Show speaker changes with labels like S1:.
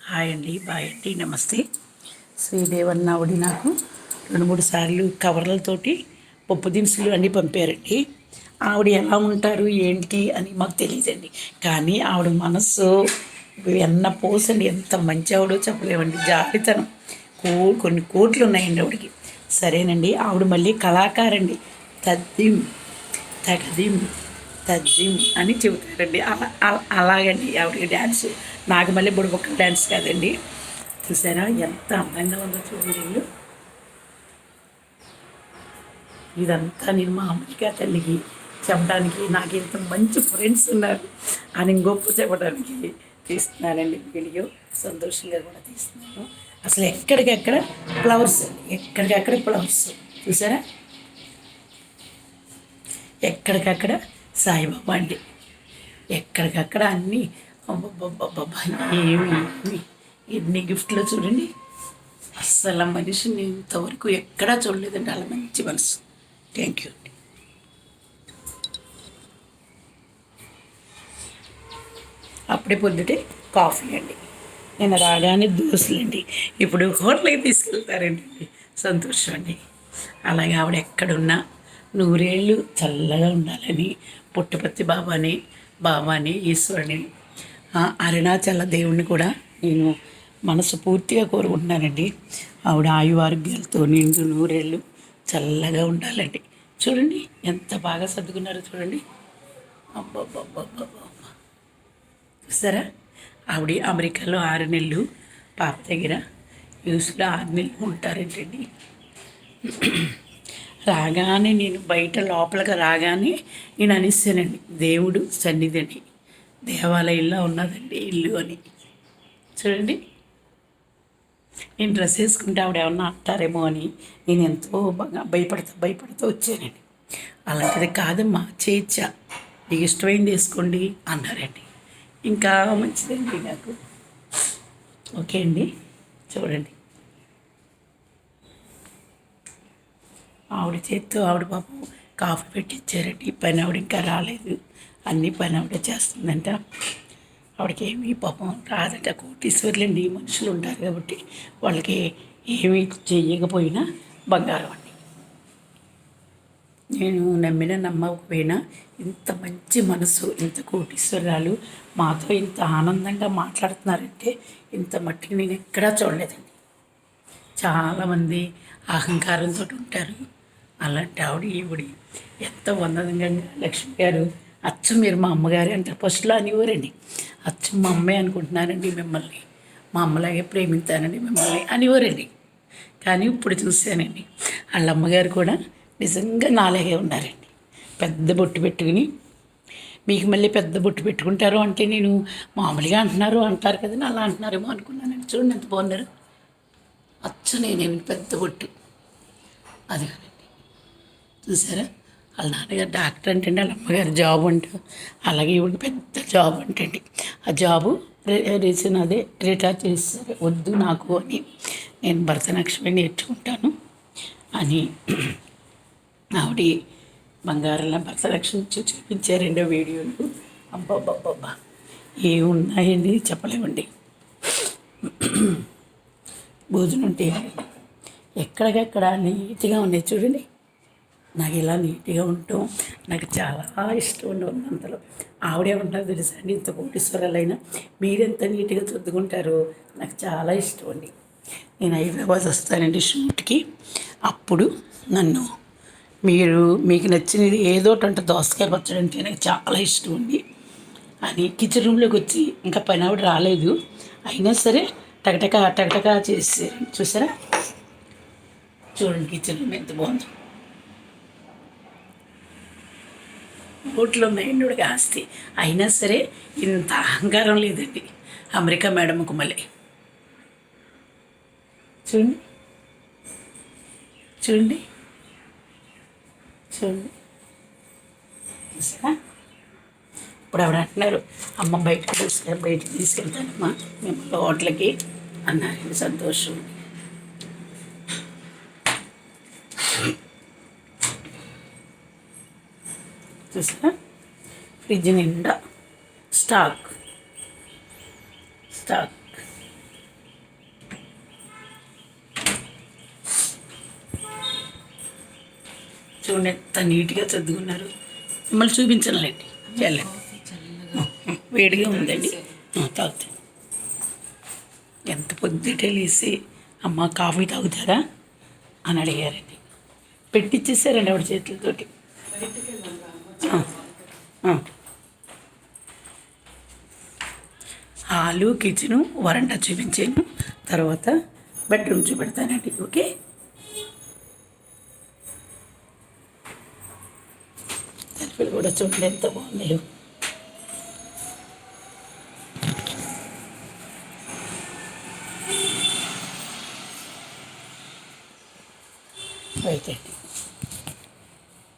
S1: Hi అండి, bye అండి, నమస్తే. శ్రీదేవన్న ఆవిడ నాకు 2-3 సార్లు కవర్లతోటి పప్పు దినుసులు అన్నీ పంపారండి. ఆవిడ ఎలా ఉంటారు ఏంటి అని మాకు తెలియదండి. కానీ ఆవిడ మనస్సు వెన్న పోసండి, ఎంత మంచి ఆవిడో చెప్పలేమండి. జాలితనం కొన్ని కోట్లు ఉన్నాయండి ఆవిడకి. సరేనండి, ఆవిడ మళ్ళీ కళాకారండి. తద్దిం తగదిం తజ్జిం అని చెబుతారండి. అలాగండి ఆవిడ డ్యాన్స్. నాగమల్లి బుడబొక్క డ్యాన్స్ కాదండి. చూసారా ఎంత అందంగా ఉందో చూడండి. ఇదంతా నేను మా అమెరికా తల్లికి చెప్పడానికి, నాకు ఇంత మంచి ఫ్రెండ్స్ ఉన్నారు అని గొప్ప చెప్పడానికి తీస్తున్నానండి వీడియో. సంతోషంగా కూడా తీస్తున్నాను. అసలు ఎక్కడికెక్కడ ఫ్లవర్స్, ఎక్కడికక్కడ ఫ్లవర్స్ చూసారా, ఎక్కడికక్కడ సాయిబాబా అండి, ఎక్కడికక్కడ అన్నీ. అబ్బబ్బబ్బబ్బా, ఏమి ఎన్ని గిఫ్ట్లు చూడండి. అస్సలు మనిషిని ఇంతవరకు ఎక్కడా చూడలేదండి అలా మంచి మనసు. థ్యాంక్ యూ అండి. అప్పుడే పొద్దుటే కాఫీ అండి, నేను రాగానే దోశలండి. ఇప్పుడు హోటల్కి తీసుకెళ్తారండి. సంతోషం అండి. అలాగే ఆవిడ ఎక్కడున్నా నూరేళ్ళు చల్లగా ఉండాలని పుట్టపర్తి బాబాని ఈశ్వరుని అరుణాచల దేవుణ్ణి కూడా నేను మనసు పూర్తిగా కోరుకుంటున్నానండి. ఆవిడ ఆయు ఆరోగ్యాలతో నిండు నూరేళ్ళు చల్లగా ఉండాలండి. చూడండి ఎంత బాగా సర్దుకున్నారో చూడండి. అబ్బబ్బబ్బబ్బబ్బ, చూసారా, ఆవిడ అమెరికాలో 6 నెలలు, పాప దగ్గర యూస్లో 6 నెలలు ఉంటారేంటండి. రాగానే నేను బయట లోపలికి రాగానే నేను అనిస్తానండి, దేవుడు సన్నిధి అని, దేవాలయంలో ఉన్నదండి ఇల్లు అని. చూడండి, నేను డ్రెస్ వేసుకుంటే ఆవిడ ఏమన్నా అంటారేమో అని నేను ఎంతో బాగా భయపడుతూ వచ్చానండి. అలాంటిది కాదమ్మా, చేయొచ్చా, నీకు ఇష్టమైంది వేసుకోండి అన్నారండి. ఇంకా మంచిదండి నాకు. ఓకే అండి, చూడండి ఆవిడ చేత్తో ఆవిడ పాపం కాఫీ పెట్టించారండి. పని ఆవిడ ఇంకా రాలేదు, అన్నీ పని ఆవిడ చేస్తుందంట. ఆవిడకి ఏమీ పాపం రాదంట. కోటీశ్వర్లండి, మనుషులు ఉంటారు కాబట్టి వాళ్ళకి ఏమీ చెయ్యకపోయినా బంగారం అండి. నేను నమ్మిన నమ్మకపోయినా ఇంత మంచి మనసు, ఇంత కోటీశ్వరాలు మాతో ఇంత ఆనందంగా మాట్లాడుతున్నారంటే ఇంత మట్టికి నేను ఎక్కడా చూడలేదండి. చాలామంది అహంకారంతో ఉంటారు, అలాంటి ఆవిడ ఈవిడి ఎంత వందనంగా. లక్ష్మి గారు అచ్చం మీరు మా అమ్మగారే అంటారు. ఫస్ట్లో అనేవారండి, అచ్చం మా అమ్మే అనుకుంటున్నానండి మిమ్మల్ని, మా అమ్మలాగే ప్రేమిస్తానండి మిమ్మల్ని అనేవారండి. కానీ ఇప్పుడు చూశానండి, వాళ్ళ అమ్మగారు కూడా నిజంగా నాలాగే ఉన్నారండి. పెద్ద బొట్టు పెట్టుకుని, మీకు మళ్ళీ పెద్ద బొట్టు పెట్టుకుంటారు అంటే నేను మామూలుగా అంటారు కదండి, అలా అంటున్నారేమో అనుకున్నానండి. చూడండి ఎంత బాగున్నారు, అచ్చ నేనేమి పెద్ద బొట్టు అది. చూసారా, వాళ్ళ నాన్నగారు డాక్టర్ అంటండి, వాళ్ళ అమ్మగారు జాబ్ అంట. అలాగే ఇవిడికి పెద్ద జాబ్ అంటండి. ఆ జాబు రిటైర్ చేస్తారు, వద్దు నాకు అని, నేను భరతనాట్యం నేర్చుకుంటాను అని ఆవిడ బంగారంలో భరతనాట్యం చూపించారండి వీడియోలు. అబ్బాబ్బాబ్బా, ఏమున్నాయండి చెప్పలేమండి. భోజనం టేబుల్ ఎక్కడికక్కడ నీట్గా ఉన్నాయి చూడండి. నాకు ఇలా నీట్గా ఉండటం నాకు చాలా ఇష్టం ఉండి ఉన్నంతలో. ఆవిడే ఉంటారు తెలుసా అండి, ఇంత కోటీశ్వరాలైనా మీరెంత నీట్గా సర్దుకుంటారో నాకు చాలా ఇష్టం అండి. నేను హైదరాబాద్ వస్తానండి షూట్కి, అప్పుడు నన్ను మీకు నచ్చినది ఏదో ఒకటి, దోసకాయ పచ్చడి అంటే నాకు చాలా ఇష్టం అండి అని కిచెన్ రూమ్లోకి వచ్చి, ఇంకా పని ఆవిడ రాలేదు అయినా సరే టకటకా చేసేసారు. చూసారా, చూడండి కిచెన్ రూమ్ ఎంత బాగుంది. కోట్లు ఉన్నాయండి వాడికి ఆస్తి, అయినా సరే ఇంత అహంకారం లేదండి అమెరికా మేడంకు. మళ్ళీ చూడండి చూడండి చూడండి, చూసారా. ఇప్పుడు ఆవిడ అంటున్నారు, అమ్మ బయటికి తీసుకెళ్తానమ్మా మిమ్మల్ని హోటల్కి అన్నారండి. సంతోషం. చూసారా, ఫ్రిడ్జ్ నిండా స్టాక్ చూడండి ఎంత నీట్గా చదువుకున్నారు. మిమ్మల్ని చూపించనులేండి. వెళ్ళండి. వేడిగా ఉందండి. తాగుతాను. ఎంత పొద్దుటే లేసి అమ్మ కాఫీ తాగుతారా అని అడిగారండి. పెట్టిచ్చేసారండి ఆవిడ చేతులతోటి. హాలు, కిచెను, వరండా చూపించాను. తర్వాత బెడ్రూమ్ చూపెడతానండి. ఓకే. తలుపులు కూడా చూడండి ఎంత బాగున్నాయో. అయితే